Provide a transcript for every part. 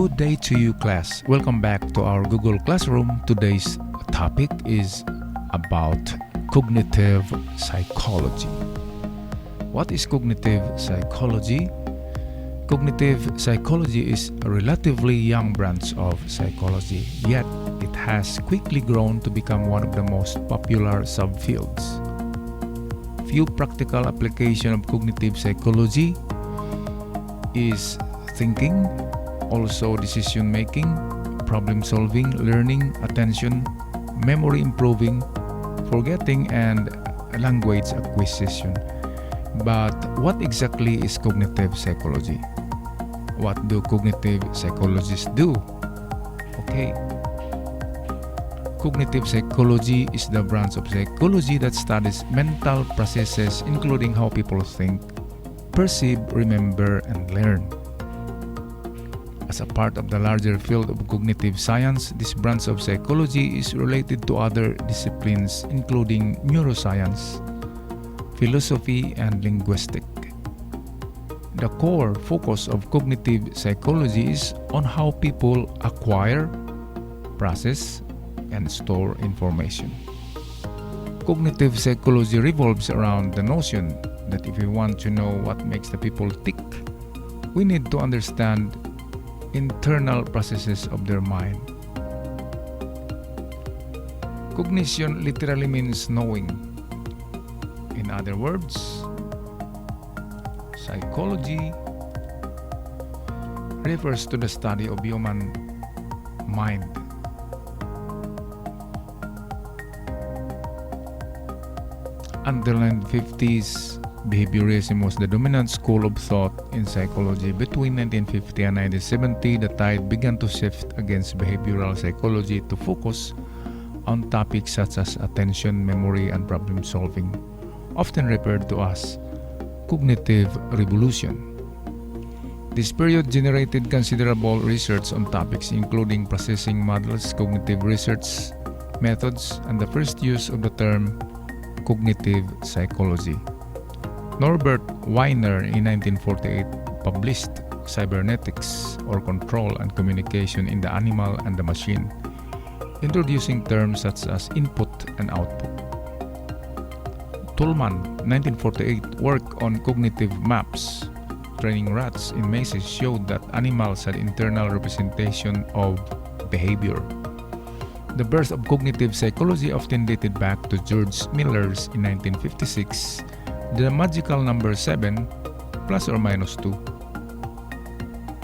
Good day to you, class. Welcome back to our Google Classroom. Today's topic is about cognitive psychology. What is cognitive psychology? Cognitive psychology is a relatively young branch of psychology, yet it has quickly grown to become one of the most popular subfields. Few practical application of cognitive psychology is thinking, also decision making, problem solving, learning, attention, memory improving, forgetting, and language acquisition. But what exactly is cognitive psychology? What do cognitive psychologists do? Okay. Cognitive psychology is the branch of psychology that studies mental processes, including how people think, perceive, remember, and learn. As a part of the larger field of cognitive science, this branch of psychology is related to other disciplines including neuroscience, philosophy, and linguistics. The core focus of cognitive psychology is on how people acquire, process, and store information. Cognitive psychology revolves around the notion that if we want to know what makes the people tick, we need to understand internal processes of their mind. Cognition literally means knowing. In other words, psychology refers to the study of human mind. Until the 1950s, behaviorism was the dominant school of thought in psychology. Between 1950 and 1970, the tide began to shift against behavioral psychology to focus on topics such as attention, memory, and problem solving, often referred to as cognitive revolution. This period generated considerable research on topics including processing models, cognitive research methods, and the first use of the term cognitive psychology. Norbert Wiener in 1948 published Cybernetics, or Control and Communication in the Animal and the Machine, introducing terms such as input and output. Tullman, 1948, work on cognitive maps. Training rats in mazes showed that animals had internal representation of behavior. The birth of cognitive psychology often dated back to George Miller's in 1956, the magical number 7 plus or minus 2.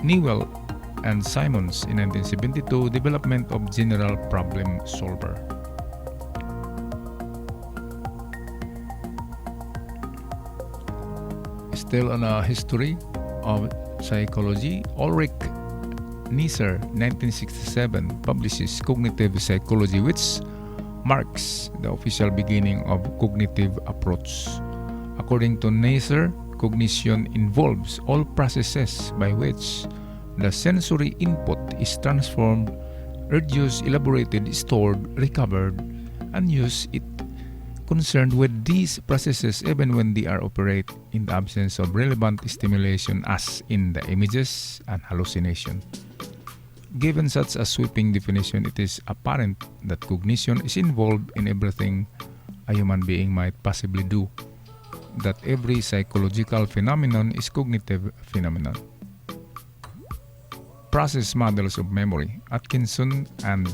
Newell and Simons in 1972, development of general problem solver. Still on a history of psychology, Ulrich Neisser, 1967, publishes Cognitive Psychology, which marks the official beginning of cognitive approach. According to Neisser, cognition involves all processes by which the sensory input is transformed, reduced, elaborated, stored, recovered, and used. It concerned with these processes even when they are operate in the absence of relevant stimulation, as in the images and hallucination. Given such a sweeping definition, it is apparent that cognition is involved in everything a human being might possibly do, that every psychological phenomenon is cognitive phenomenon. Process models of memory, Atkinson and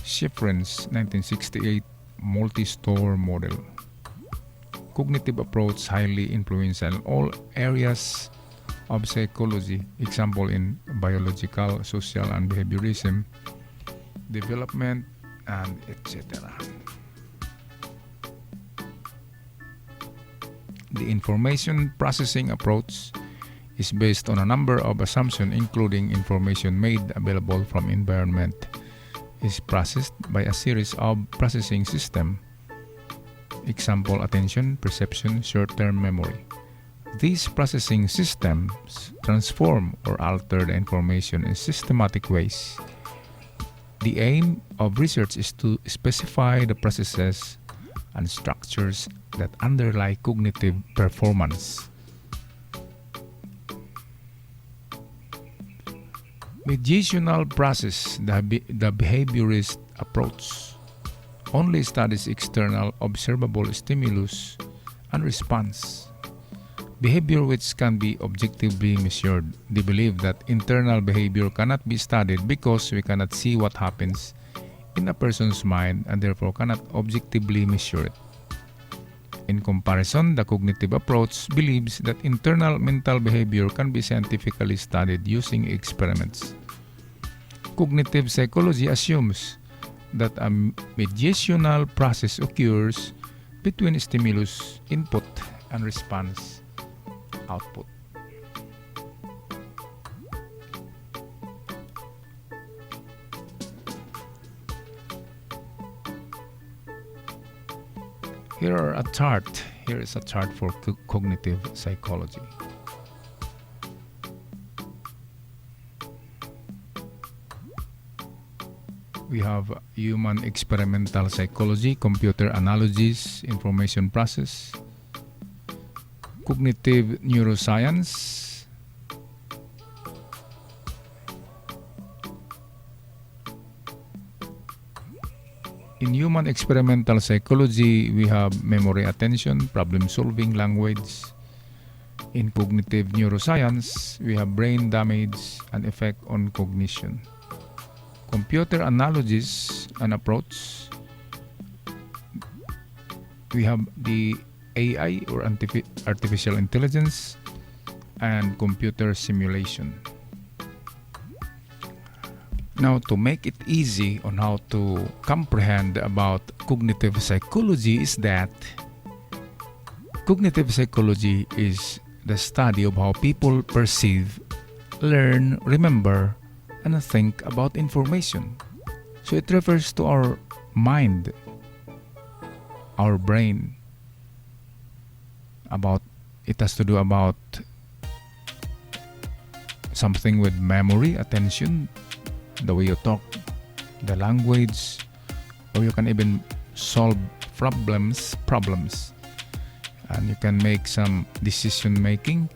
Schifrin's 1968 multi-store model. Cognitive approach highly influential in all areas of psychology, example in biological, social, and behaviorism, development, and etc. The information processing approach is based on a number of assumptions, including information made available from environment is processed by a series of processing systems. Example, attention, perception, short-term memory. These processing systems transform or alter the information in systematic ways. The aim of research is to specify the processes and structures that underlie cognitive performance. Mediational process, the behaviorist approach, only studies external observable stimulus and response. Behavior which can be objectively measured. They believe that internal behavior cannot be studied because we cannot see what happens in a person's mind and therefore cannot objectively measure it. In comparison, the cognitive approach believes that internal mental behavior can be scientifically studied using experiments. Cognitive psychology assumes that a mediational process occurs between stimulus input and response output. Here is a chart for cognitive psychology. We have human experimental psychology, computer analogies, information process, cognitive neuroscience, in human experimental psychology, we have memory, attention, problem solving, language. In cognitive neuroscience, we have brain damage and effect on cognition. Computer analogies and approach, we have the AI or artificial intelligence and computer simulation. Now, to make it easy on how to comprehend about cognitive psychology is that cognitive psychology is the study of how people perceive, learn, remember, and think about information. So it refers to our mind, our brain. It has to do about something with memory, attention, the way you talk, the language, or you can even solve problems, and you can make some decision making,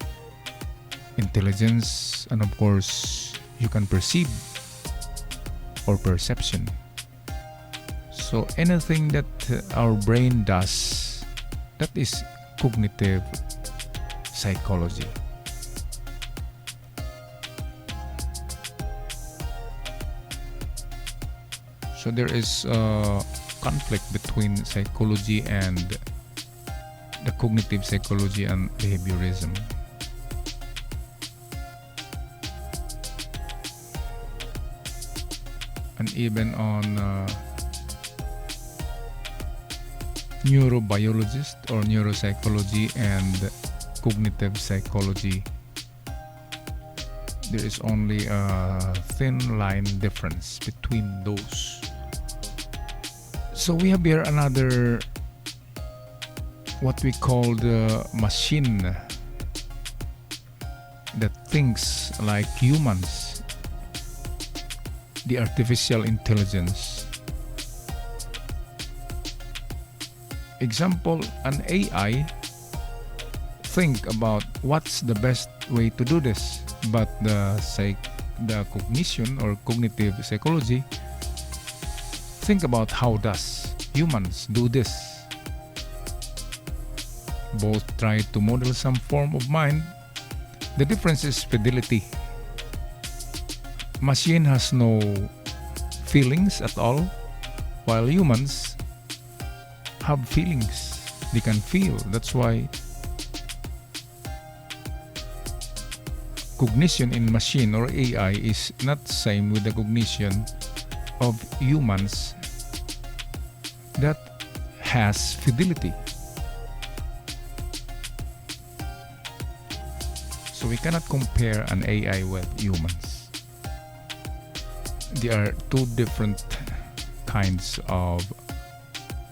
intelligence, and of course you can perceive or perception. So anything that our brain does, that is cognitive psychology. So there is a conflict between psychology and the cognitive psychology and behaviorism. And even on neurobiologist or neuropsychology and cognitive psychology, there is only a thin line difference between those. So we have here another, what we call the machine that thinks like humans, the artificial intelligence. Example, an AI think about what's the best way to do this, but the cognition or cognitive psychology think about how does humans do this. Both try to model some form of mind. The difference is fidelity. Machine has no feelings at all, while humans have feelings. They can feel. That's why cognition in machine or AI is not same with the cognition of humans that has fidelity. So we cannot compare an AI with humans. They are two different kinds of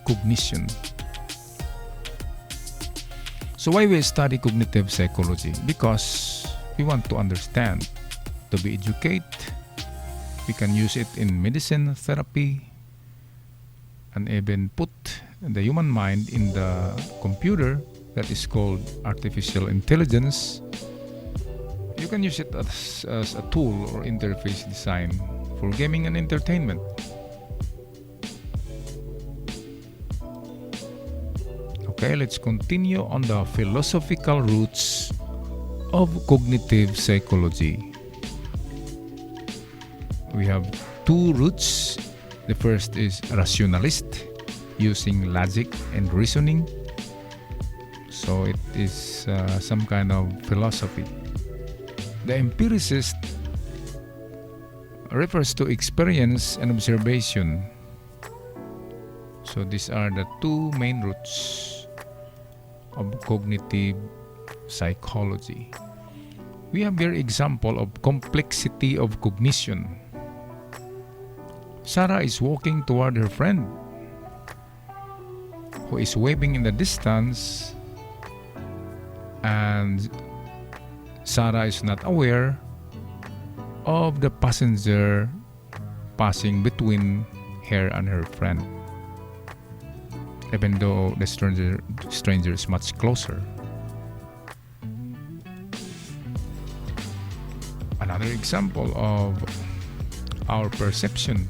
cognition. So why we study cognitive psychology? Because we want to understand, to be educated. We can use it in medicine, therapy, and even put the human mind in the computer that is called artificial intelligence. You can use it as a tool or interface design for gaming and entertainment. Okay, let's continue on the philosophical roots of cognitive psychology. We have two roots. The first is rationalist, using logic and reasoning. So it is some kind of philosophy. The empiricist refers to experience and observation. So these are the two main roots of cognitive psychology. We have here example of complexity of cognition. Sarah is walking toward her friend, who is waving in the distance, and Sarah is not aware of the passenger passing between her and her friend, even though the stranger is much closer. Another example of our perception.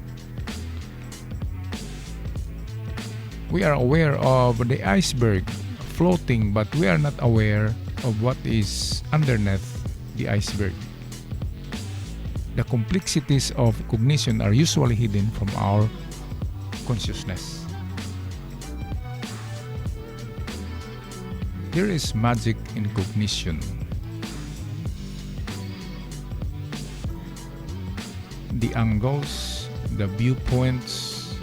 We are aware of the iceberg floating, but we are not aware of what is underneath the iceberg. The complexities of cognition are usually hidden from our consciousness. There is magic in cognition. The angles, the viewpoints,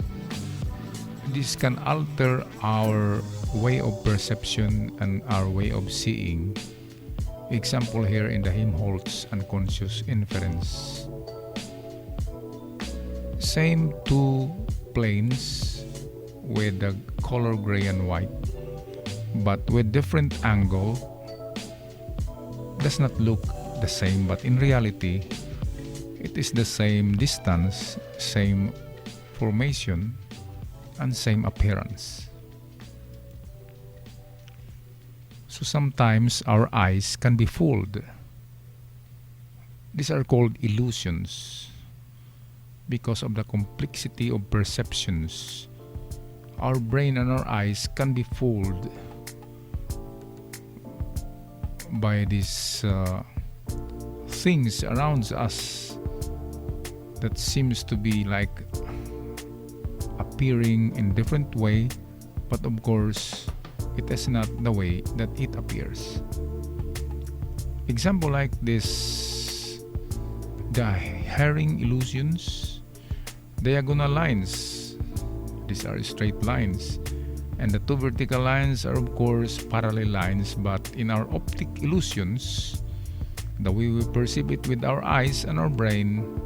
this can alter our way of perception and our way of seeing. Example here in the Helmholtz unconscious inference. Same two planes with the color gray and white, but with different angle, does not look the same, but in reality it is the same distance, same formation, and same appearance. So sometimes our eyes can be fooled. These are called illusions. Because of the complexity of perceptions, our brain and our eyes can be fooled by these things around us that seems to be like appearing in different way, but of course it is not the way that it appears. Example like this, the herring illusions, diagonal lines, these are straight lines, and the two vertical lines are of course parallel lines, but in our optic illusions, the way we perceive it with our eyes and our brain,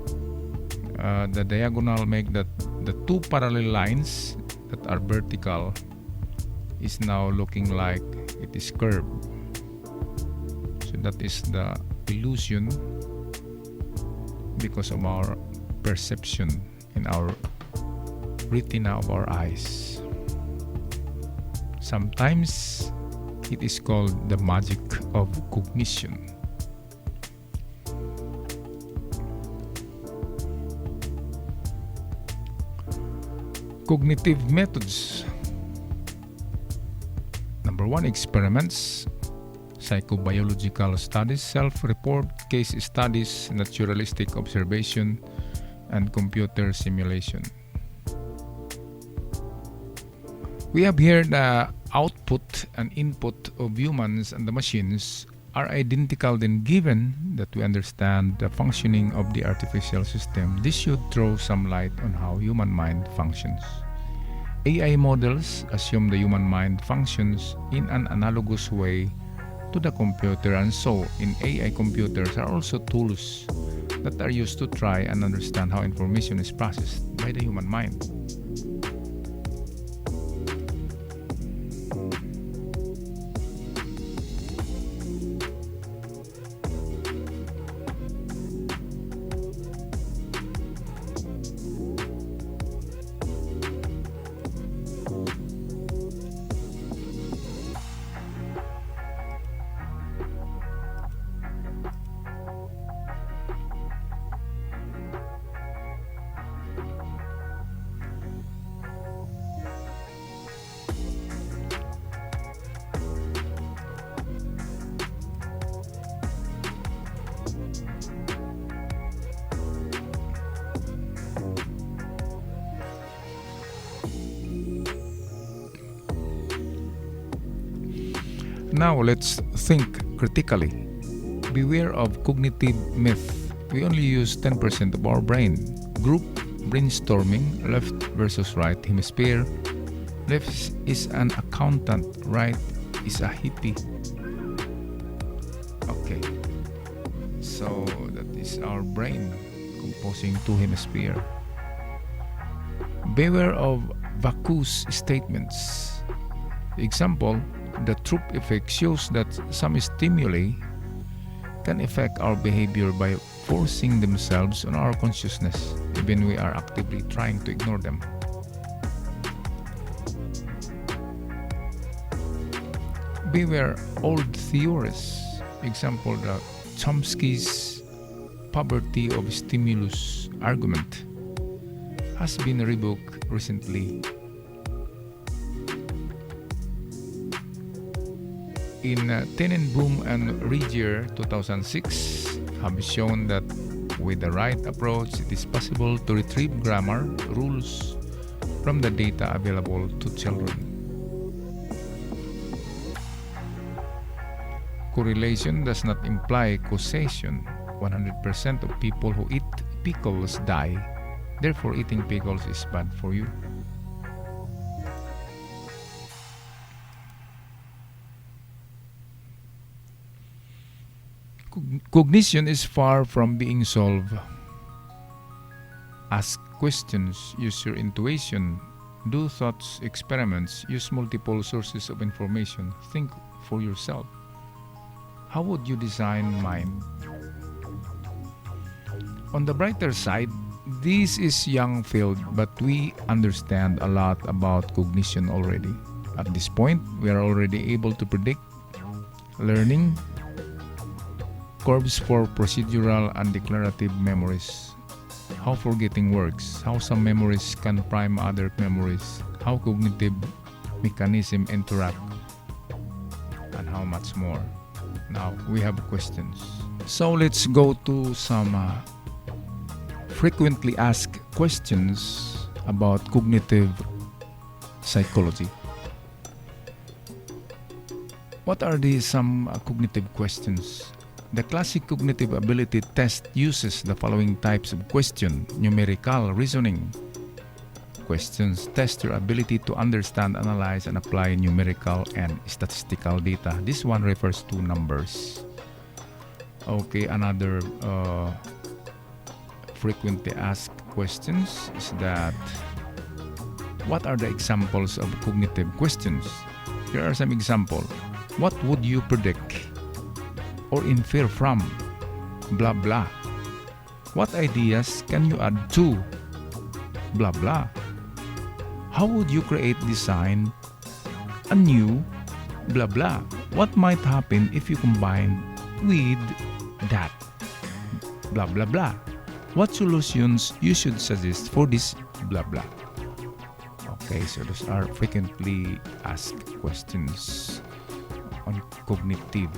the diagonal make that the two parallel lines that are vertical is now looking like it is curved. So that is the illusion because of our perception in our retina of our eyes. Sometimes it is called the magic of cognition. Cognitive methods. Number 1, experiments, psychobiological studies, self-report, case studies, naturalistic observation, and computer simulation. We have here the output and input of humans and the machines are identical, then given that we understand the functioning of the artificial system, this should throw some light on how human mind functions. AI models assume the human mind functions in an analogous way to the computer, and so in AI computers are also tools that are used to try and understand how information is processed by the human mind. Now let's think critically. Beware of cognitive myth. We only use 10% of our brain. Group brainstorming, left versus right hemisphere. Left is an accountant, right is a hippie. Okay, so that is our brain composing two hemispheres. Beware of vacuous statements. Example, the troop effect shows that some stimuli can affect our behavior by forcing themselves on our consciousness, even we are actively trying to ignore them. Beware old theories. Example, the Chomsky's poverty of stimulus argument has been revoked recently. In Tenenbaum and Regier 2006 have shown that with the right approach, it is possible to retrieve grammar rules from the data available to children. Correlation does not imply causation. 100% of people who eat pickles die. Therefore, eating pickles is bad for you. Cognition is far from being solved. Ask questions, use your intuition, do thoughts experiments, use multiple sources of information, think for yourself. How would you design mind? On the brighter side, this is young field, but we understand a lot about cognition already. At this point, we are already able to predict learning curves for procedural and declarative memories, how forgetting works, how some memories can prime other memories, how cognitive mechanisms interact, and how much more. Now we have questions. So let's go to some frequently asked questions about cognitive psychology. What are some cognitive questions? The classic cognitive ability test uses the following types of question: numerical reasoning. Questions test your ability to understand, analyze, and apply numerical and statistical data. This one refers to numbers. Okay, another frequently asked questions is that what are the examples of cognitive questions? Here are some examples. What would you predict or infer from blah blah? What ideas can you add to blah blah? How would you create, design a new blah blah? What might happen if you combine with that blah blah blah? What solutions you should suggest for this blah blah? Okay, so those are frequently asked questions on cognitive.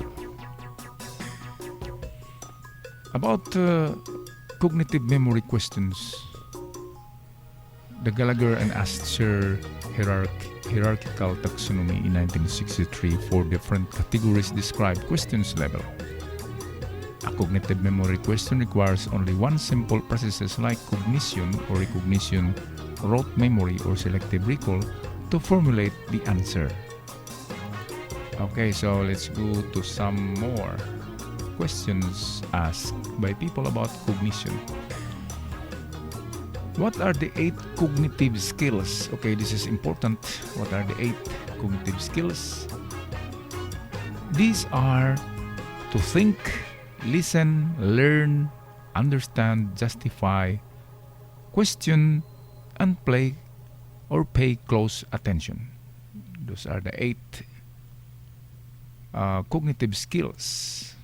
About cognitive memory questions, the Gallagher and Asher hierarchical taxonomy in 1963, 4 different categories describe questions level. A cognitive memory question requires only one simple processes like cognition or recognition, rote memory, or selective recall to formulate the answer. Okay, so let's go to some more questions asked by people about cognition. What are the 8 cognitive skills? Okay, this is important. What are the 8 cognitive skills? These are to think, listen, learn, understand, justify, question, and play or pay close attention. Those are the 8 cognitive skills.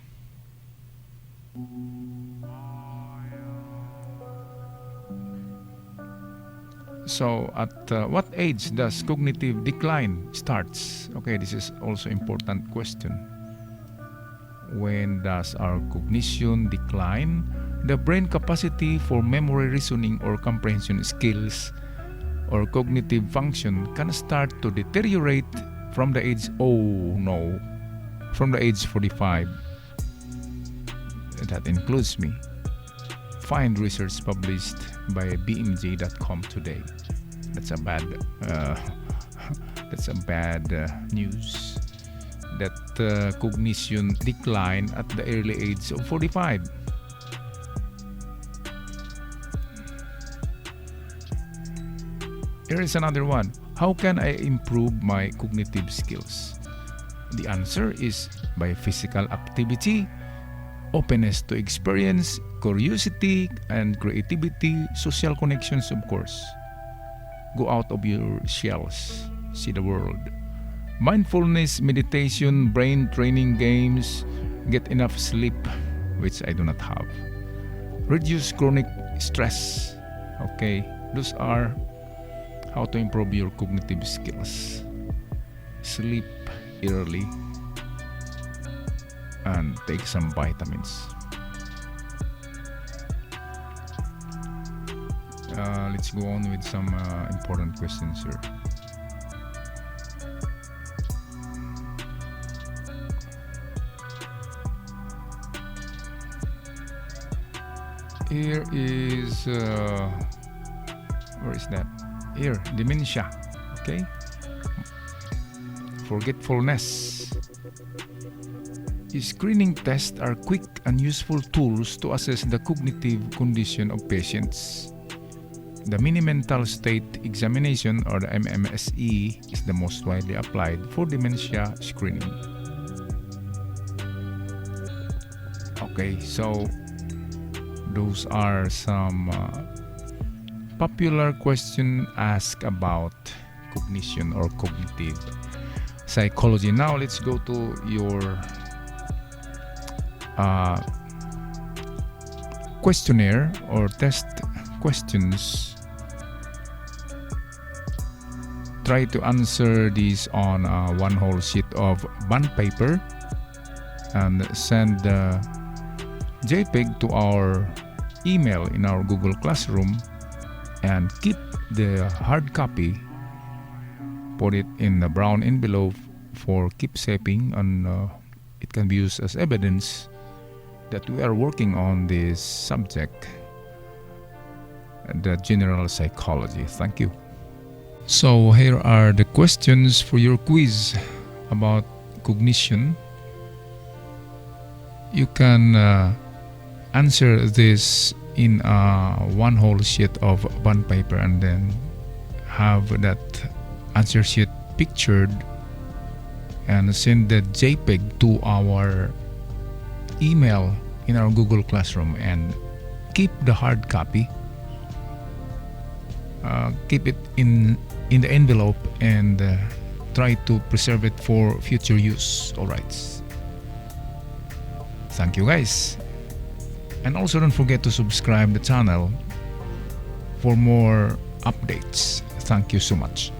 So at what age does cognitive decline starts? Okay, this is also important question. When does our cognition decline? The brain capacity for memory, reasoning, or comprehension skills or cognitive function can start to deteriorate from the age from the age 45. That includes me. Find research published by bmj.com today. That's a bad news. That cognition decline at the early age of 45. Here is another one. How can I improve my cognitive skills? The answer is by physical activity, openness to experience, curiosity and creativity, social connections, of course. Go out of your shells, see the world. Mindfulness, meditation, brain training games, get enough sleep, which I do not have. Reduce chronic stress. Okay, those are how to improve your cognitive skills. Sleep early and take some vitamins. Let's go on with some important questions here. Here is where is that? Here, dementia. Okay, forgetfulness. Screening tests are quick and useful tools to assess the cognitive condition of patients. The mini mental state examination, or the MMSE, is the most widely applied for dementia screening. Okay, so those are some popular questions asked about cognition or cognitive psychology. Now let's go to your questionnaire or test questions. Try to answer these on one whole sheet of bond paper and send the JPEG to our email in our Google Classroom, and keep the hard copy, put it in a brown envelope for keepsaking, and it can be used as evidence that we are working on this subject, the general psychology. Thank you. So here are the questions for your quiz about cognition. You can answer this in one whole sheet of bond paper and then have that answer sheet pictured and send the JPEG to our email in our Google Classroom, and keep the hard copy. Keep it in the envelope and try to preserve it for future use. All right. Thank you, guys. And also don't forget to subscribe the channel for more updates. Thank you so much.